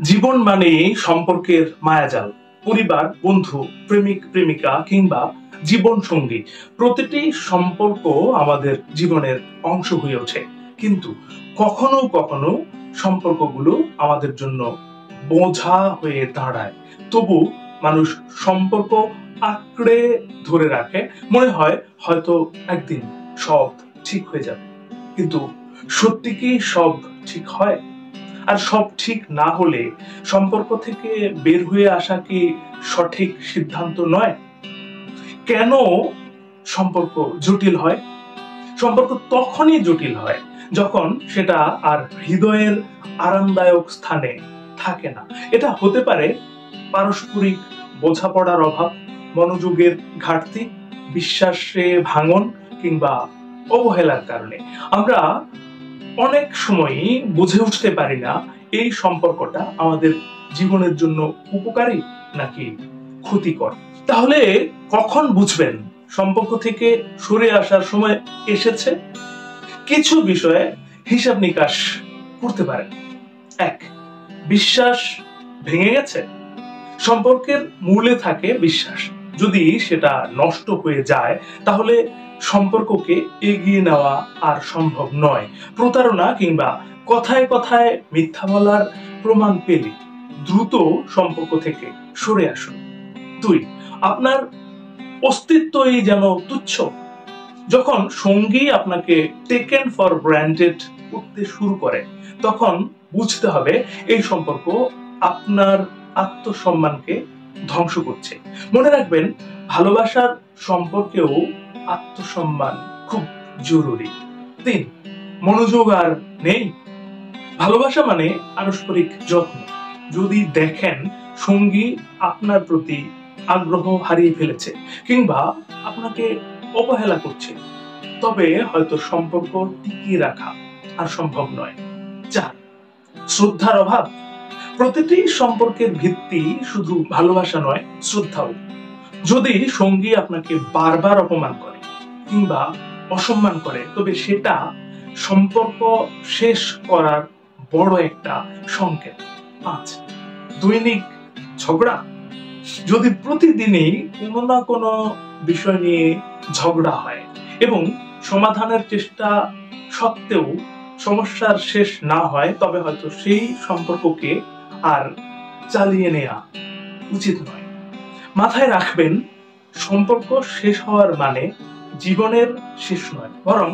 জীবন মানে সম্পর্কের মায়াজাল। পরিবার, বন্ধু, প্রেমিক প্রেমিকা কিংবা জীবন সঙ্গী, প্রতিটি সম্পর্ক আমাদের জীবনের অংশ হয়ে ওঠে। কিন্তু কখনো কখনো সম্পর্কগুলো আমাদের জন্য বোঝা হয়ে দাঁড়ায়। তবু মানুষ সম্পর্ক আঁকড়ে ধরে রাখে, মনে হয় হয়তো একদিন সব ঠিক হয়ে যাবে। কিন্তু সত্যি কি সব ঠিক হয়? আর সব ঠিক না হলে সম্পর্ক থেকে বের হয়ে আসা কি সঠিক সিদ্ধান্ত নয়? কেন সম্পর্ক জটিল হয়? সম্পর্ক তখনই জটিল হয় যখন সেটা আর হৃদয়ের আরামদায়ক স্থানে থাকে না। এটা হতে পারে পারস্পরিক বোঝাপড়ার অভাব, মনোযোগের ঘাটতি, বিশ্বাসে ভাঙন কিংবা অবহেলার কারণে। আমরা অনেক সময়ই বুঝে উঠতে পারি না এই সম্পর্কটা আমাদের জীবনের জন্য উপকারী নাকি ক্ষতিকর। তাহলে কখন বুঝবেন সম্পর্ক থেকে সরে আসার সময় এসেছে? কিছু বিষয়ে হিসাব নিকাশ করতে পারেন। 1. বিশ্বাস ভেঙে গেছে। সম্পর্কের মূলে থাকে বিশ্বাস। যদি সেটা নষ্ট হয়ে যায় তাহলে সম্পর্ককে এগিয়ে নেওয়া আর সম্ভব নয়। প্রতারণা কিংবা কথায় কথায় মিথ্যা বলার প্রমাণ পেলে দ্রুত সম্পর্ক থেকে সরে আসুন। 2. আপনার অস্তিত্বই যেন তুচ্ছ। যখন সঙ্গী আপনাকে টেকেন ফর গ্রান্টেড করতে শুরু করে তখন বুঝতে হবে এই সম্পর্ক আপনার আত্মসম্মানকে ধ্বংস করছে। মনে রাখবেন, ভালোবাসার সম্পর্কেও আত্মসম্মান খুব জরুরি। 3. মনোযোগ আর নেই। ভালোবাসা মানে পারস্পরিক যত্ন। যদি দেখেন সঙ্গী আপনার প্রতি আগ্রহ হারিয়ে ফেলেছে কিংবা আপনাকে অবহেলা করছে, তবে হয়তো সম্পর্ক টিকিয়ে রাখা আর সম্ভব নয়। 4. শ্রদ্ধার অভাব। প্রতিটি সম্পর্কের ভিত্তি শুধু ভালোবাসা নয়, শ্রদ্ধাও। যদি সঙ্গী আপনাকে বারবার অপমান করে কিংবা অসম্মান করে তবে সেটা সম্পর্ক শেষ করার বড় একটা সংকেত। 5. দৈনিক ঝগড়া। যদি প্রতিদিনই কোনো না কোনো বিষয় নিয়ে ঝগড়া হয় এবং সমাধানের চেষ্টা সত্ত্বেও সমস্যার শেষ না হয় তবে হয়তো সেই সম্পর্ককে আর চালিয়ে নেওয়া উচিত নয়। মাথায় রাখবেন, সম্পর্ক শেষ হওয়ার মানে জীবনের শেষ নয়, বরং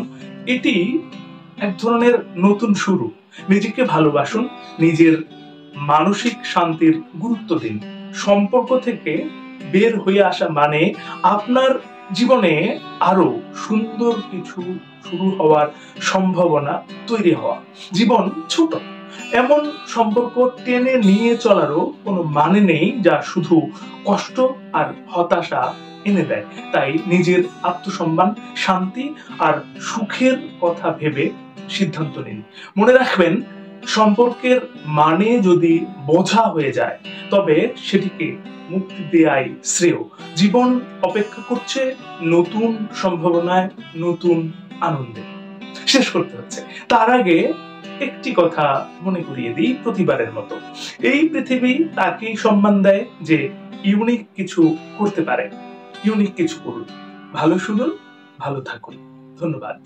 এটি এক ধরনের নতুন শুরু। নিজেকে ভালোবাসুন, নিজের মানসিক শান্তির গুরুত্ব দিন। সম্পর্ক থেকে বের হয়ে আসা মানে আপনার জীবনে আরো সুন্দর কিছু শুরু হওয়ার সম্ভাবনা তৈরি হওয়া। জীবন ছোট, এমন সম্পর্ক টেনে নিয়ে চলারও কোনো মানে নেই যা শুধু কষ্ট আর হতাশা এনে দেয়। তাই নিজের আত্মসম্মান, শান্তি আর সুখের কথা ভেবে সিদ্ধান্ত নিন। মনে রাখবেন, সম্পর্কের মানে যদি বোঝা হয়ে যায় তবে সেটিকে মুক্তি দেয়াই শ্রেয়। জীবন অপেক্ষা করছে নতুন সম্ভাবনায়, নতুন আনন্দে। শেষ করতে হচ্ছে তার আগে একটি কথা মনে করিয়ে দিই প্রতিবারের মতো। এই পৃথিবী তাকেই সম্মান দেয় যে ইউনিক কিছু করতে পারে। ইউনিক কিছু করুন, ভালো শুনুন, ভালো থাকুন। ধন্যবাদ।